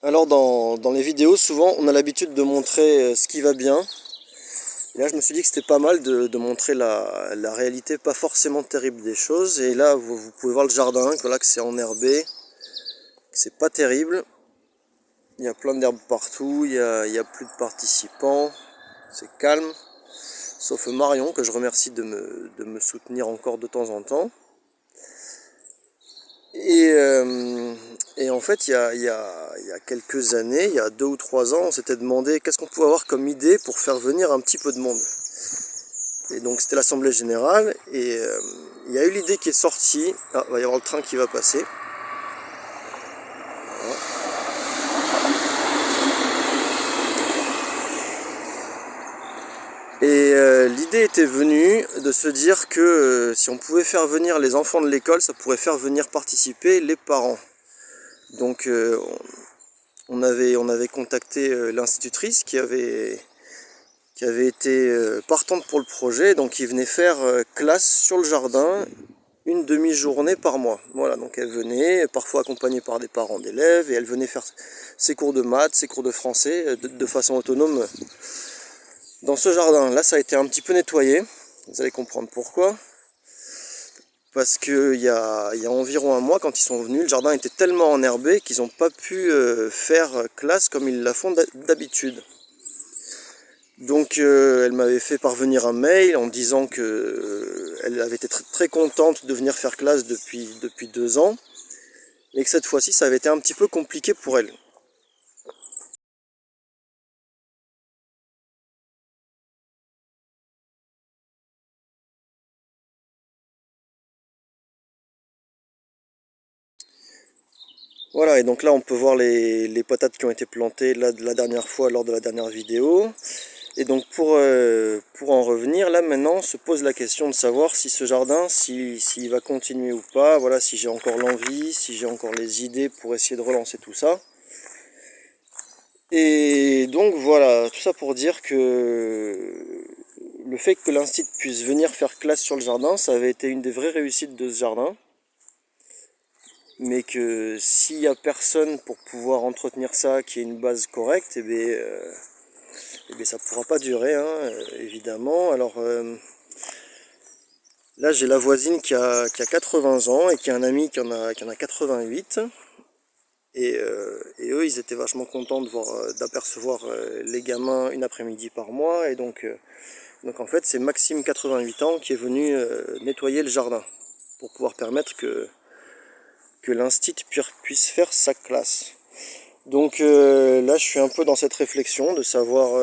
Alors dans les vidéos, souvent on a l'habitude de montrer ce qui va bien. Et là je me suis dit que c'était pas mal de montrer la réalité pas forcément terrible des choses. Et là vous pouvez voir le jardin, voilà, que c'est enherbé, que c'est pas terrible. Il y a plein d'herbes partout, il y a plus de participants, c'est calme. Sauf Marion que je remercie de me soutenir encore de temps en temps. Et en fait, il y a quelques années, il y a 2 ou 3 ans, on s'était demandé qu'est-ce qu'on pouvait avoir comme idée pour faire venir un petit peu de monde. Et donc c'était l'Assemblée Générale, et il y a eu l'idée qui est sortie. Ah, il va y avoir le train qui va passer. Voilà. Et l'idée était venue de se dire que si on pouvait faire venir les enfants de l'école, ça pourrait faire venir participer les parents. Donc on avait contacté l'institutrice qui avait été partante pour le projet, donc il venait faire classe sur le jardin une demi-journée par mois. Voilà, donc elle venait, parfois accompagnée par des parents d'élèves, et elle venait faire ses cours de maths, ses cours de français, de façon autonome dans ce jardin. Là, ça a été un petit peu nettoyé, vous allez comprendre pourquoi. Parce qu'il y a environ un mois, quand ils sont venus, le jardin était tellement enherbé qu'ils n'ont pas pu faire classe comme ils la font d'habitude. Donc elle m'avait fait parvenir un mail en disant que elle avait été très contente de venir faire classe depuis 2 ans, mais que cette fois-ci ça avait été un petit peu compliqué pour elle. Voilà, et donc là on peut voir les patates qui ont été plantées la dernière fois lors de la dernière vidéo. Et donc pour en revenir, là maintenant se pose la question de savoir si ce jardin, s'il va continuer ou pas, voilà, si j'ai encore l'envie, si j'ai encore les idées pour essayer de relancer tout ça. Et donc voilà, tout ça pour dire que le fait que l'institut puisse venir faire classe sur le jardin, ça avait été une des vraies réussites de ce jardin. Mais que s'il n'y a personne pour pouvoir entretenir ça, qui ait une base correcte, et ça ne pourra pas durer, hein, évidemment. Alors là j'ai la voisine qui a 80 ans et qui a un ami qui en a 88. Et eux ils étaient vachement contents d'apercevoir les gamins une après-midi par mois. Et donc en fait c'est Maxime 88 ans qui est venu nettoyer le jardin pour pouvoir permettre que l'institut puisse faire sa classe. Donc là je suis un peu dans cette réflexion de savoir...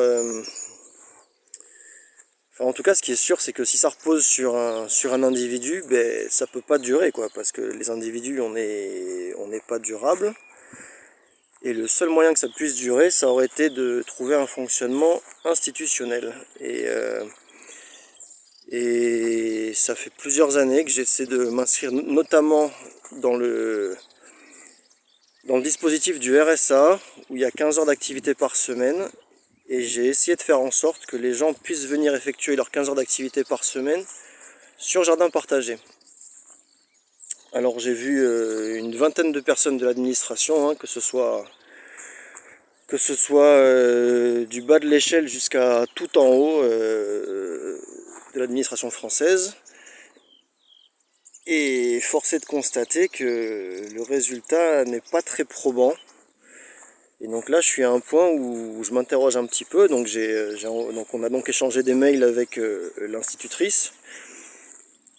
Enfin, en tout cas ce qui est sûr c'est que si ça repose sur un individu, ben, ça peut pas durer, quoi, parce que les individus on n'est pas durable. Et le seul moyen que ça puisse durer, ça aurait été de trouver un fonctionnement institutionnel. Et ça fait plusieurs années que j'essaie de m'inscrire notamment dans le dispositif du RSA, où il y a 15 heures d'activité par semaine. Et j'ai essayé de faire en sorte que les gens puissent venir effectuer leurs 15 heures d'activité par semaine sur jardin partagé. Alors j'ai vu une vingtaine de personnes de l'administration, hein, que ce soit du bas de l'échelle jusqu'à tout en haut de l'administration française. Et force est de constater que le résultat n'est pas très probant. Et donc là je suis à un point où je m'interroge un petit peu. Donc on a donc échangé des mails avec l'institutrice,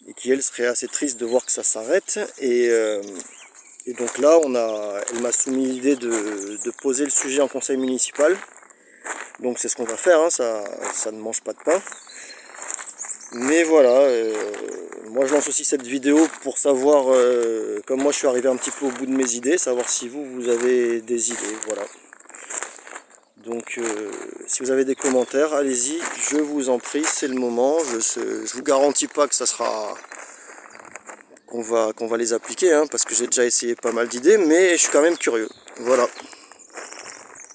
et qui elle serait assez triste de voir que ça s'arrête. Et donc là elle m'a soumis l'idée de poser le sujet en conseil municipal. Donc c'est ce qu'on va faire, hein, ça ne mange pas de pain. Mais voilà, moi je lance aussi cette vidéo pour savoir, comme moi je suis arrivé un petit peu au bout de mes idées, savoir si vous avez des idées, voilà. Donc si vous avez des commentaires, allez-y, je vous en prie, c'est le moment. Je vous garantis pas que ça sera... qu'on va les appliquer, hein, parce que j'ai déjà essayé pas mal d'idées, mais je suis quand même curieux, voilà.